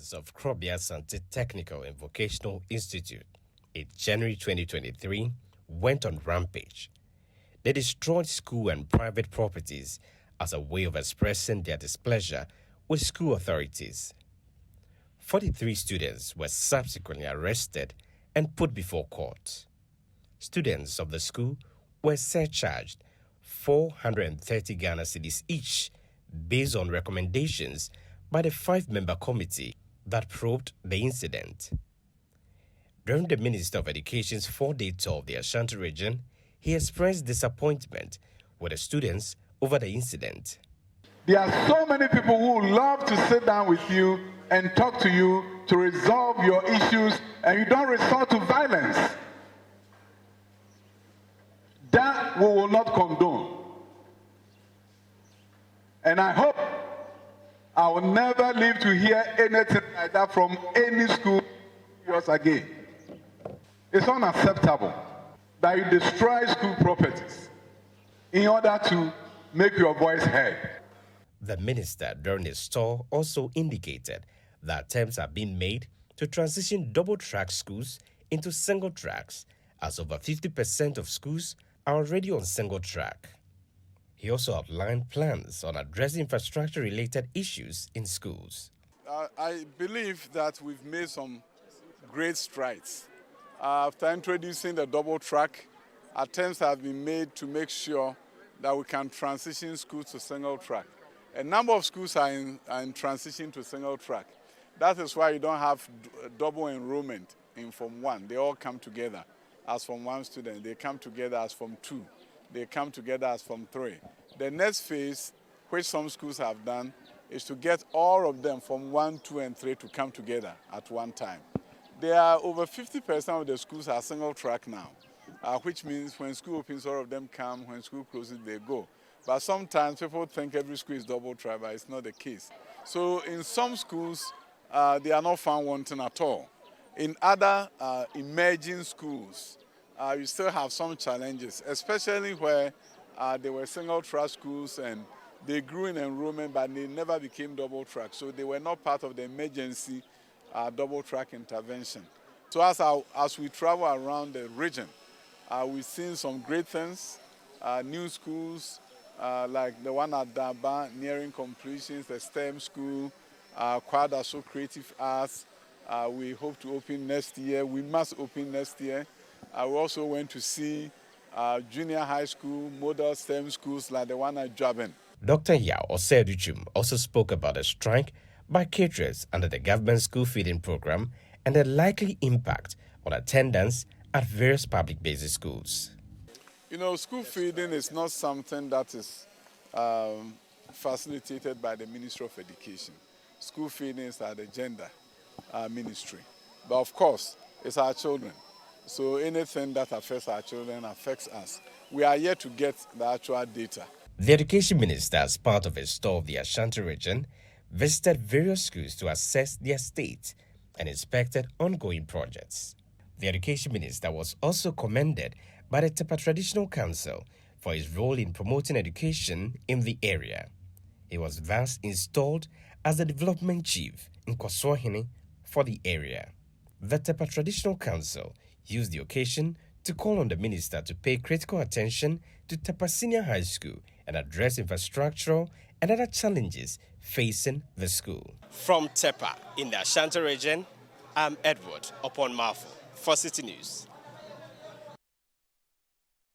students of Krobia Sante Technical and Vocational Institute in January 2023 went on rampage. They destroyed school and private properties as a way of expressing their displeasure with school authorities. 43 students were subsequently arrested and put before court. Students of the school were surcharged 430 Ghana cedis each based on recommendations by the 5-member committee that probed the incident. During the Minister of Education's 4-day tour of the Ashanti region, he expressed disappointment with the students over the incident. There are so many people who love to sit down with you and talk to you to resolve your issues, and you don't resort to violence. That we will not condone. And I hope I will never live to hear anything like that from any school yours again. It's unacceptable that you destroy school properties in order to make your voice heard. The minister during his tour also indicated that attempts are being made to transition double-track schools into single tracks, as over 50% of schools are already on single track. He also outlined plans on addressing infrastructure-related issues in schools. I believe that we've made some great strides. After introducing the double track, attempts have been made to make sure that we can transition schools to single track. A number of schools are in transition to single track. That is why you don't have double enrollment in Form 1. They all come together as Form 1 students. They come together as Form 2. They come together as Form 3. The next phase, which some schools have done, is to get all of them from 1, 2, and 3 to come together at one time. There are over 50% of the schools are single track now, which means when school opens, all of them come. When school closes, they go. But sometimes people think every school is double track, but it's not the case. So in some schools, they are not found wanting at all. In other emerging schools, you still have some challenges, especially where they were single track schools and they grew in enrollment, but they never became double track. So they were not part of the emergency double track intervention. So as we travel around the region, we've seen some great things, new schools like the one at Daba nearing completion, the STEM school, Kwadaso Creative Arts. We hope to open next year. We must open next year. We also went to see junior high school, model STEM schools like the one at Jaben. Dr. Yaw Adutwum also spoke about the strike by caterers under the government school feeding program and the likely impact on attendance at various public basic schools. You know, school feeding is not something that is facilitated by the Ministry of Education. School feeding is at the gender ministry. But of course, it's our children. So anything that affects our children affects us. We are yet to get the actual data. The Education Minister, as part of his tour of the Ashanti region, visited various schools to assess their state and inspected ongoing projects. The Education Minister was also commended by the Tepa Traditional Council for his role in promoting education in the area. He was thus installed as the Development Chief in Koswahini for the area. The Tepa Traditional Council used the occasion to call on the minister to pay critical attention to Tepa Senior High School and address infrastructural and other challenges facing the school. From Tepa in the Ashanti region, I'm Edward Upon Marfo for Citi News.